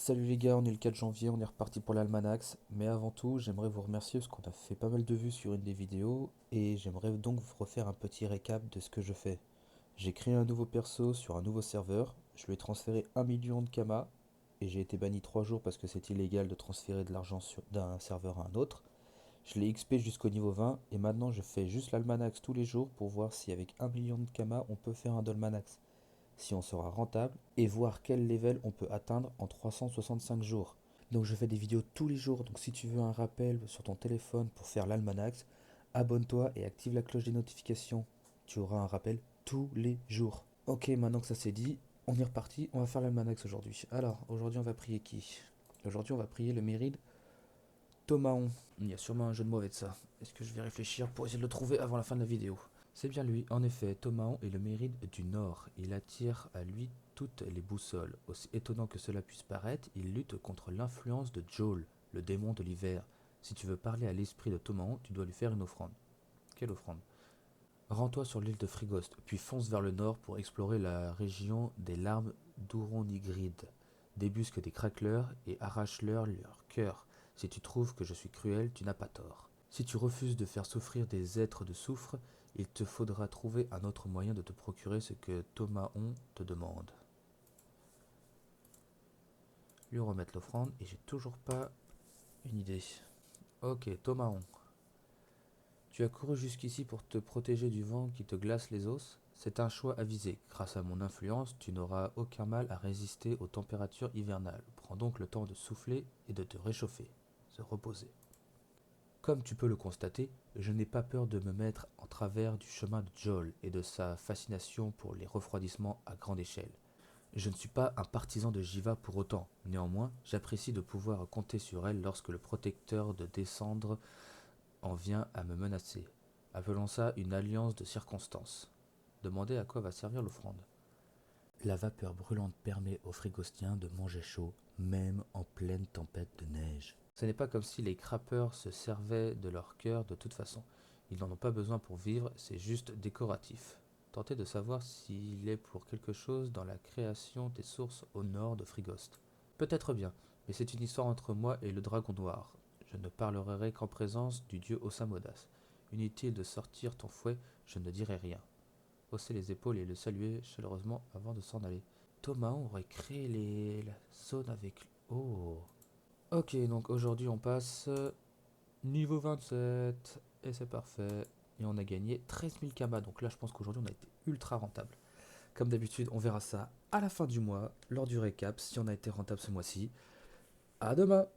Salut les gars, on est le 4 janvier, on est reparti pour l'Almanax. Mais avant tout, j'aimerais vous remercier parce qu'on a fait pas mal de vues sur une des vidéos et j'aimerais donc vous refaire un petit récap de ce que je fais. J'ai créé un nouveau perso sur un nouveau serveur, je lui ai transféré 1 million de Kama et j'ai été banni 3 jours parce que c'est illégal de transférer de l'argent d'un serveur à un autre. Je l'ai XP jusqu'au niveau 20 et maintenant je fais juste l'Almanax tous les jours pour voir si avec 1 million de Kama on peut faire un Dolmanax, si on sera rentable et voir quel level on peut atteindre en 365 jours. Donc je fais des vidéos tous les jours, donc si tu veux un rappel sur ton téléphone pour faire l'almanax, abonne-toi et active la cloche des notifications. Tu auras un rappel tous les jours. Ok, maintenant que ça c'est dit, on est reparti, on va faire l'almanax aujourd'hui. Alors, aujourd'hui on va prier qui? Aujourd'hui on va prier le méride Tomaon. Il y a sûrement un jeu de mots avec ça. Est-ce que je vais réfléchir pour essayer de le trouver avant la fin de la vidéo? C'est bien lui. En effet, Tomaon est le méride du Nord. Il attire à lui toutes les boussoles. Aussi étonnant que cela puisse paraître, il lutte contre l'influence de Jol, le démon de l'hiver. Si tu veux parler à l'esprit de Tomaon, tu dois lui faire une offrande. Quelle offrande? Rends-toi sur l'île de Frigost, puis fonce vers le nord pour explorer la région des larmes d'Ouronigrid. Débusque des craqueleurs et arrache-leur cœur. Si tu trouves que je suis cruel, tu n'as pas tort. Si tu refuses de faire souffrir des êtres de soufre, il te faudra trouver un autre moyen de te procurer ce que Thomaon te demande. Lui remettre l'offrande et j'ai toujours pas une idée. Ok, Thomaon. Tu as couru jusqu'ici pour te protéger du vent qui te glace les os. C'est un choix avisé. Grâce à mon influence, tu n'auras aucun mal à résister aux températures hivernales. Prends donc le temps de souffler et de te réchauffer. Se reposer. Comme tu peux le constater, je n'ai pas peur de me mettre en travers du chemin de Joel et de sa fascination pour les refroidissements à grande échelle. Je ne suis pas un partisan de Jiva pour autant. Néanmoins, j'apprécie de pouvoir compter sur elle lorsque le protecteur de descendre en vient à me menacer. Appelons ça une alliance de circonstances. Demandez à quoi va servir l'offrande. La vapeur brûlante permet aux Frigostiens de manger chaud, même en pleine tempête de neige. Ce n'est pas comme si les crappeurs se servaient de leur cœur de toute façon. Ils n'en ont pas besoin pour vivre, c'est juste décoratif. Tentez de savoir s'il est pour quelque chose dans la création des sources au nord de Frigost. Peut-être bien, mais c'est une histoire entre moi et le dragon noir. Je ne parlerai qu'en présence du dieu Osamodas. Inutile de sortir ton fouet, je ne dirai rien. Hausser les épaules et le saluer chaleureusement avant de s'en aller. Thomas aurait créé la zone avec... Oh. Ok, donc aujourd'hui on passe niveau 27. Et c'est parfait. Et on a gagné 13 000 kamas. Donc là je pense qu'aujourd'hui on a été ultra rentable. Comme d'habitude, on verra ça à la fin du mois, lors du récap, si on a été rentable ce mois-ci. À demain!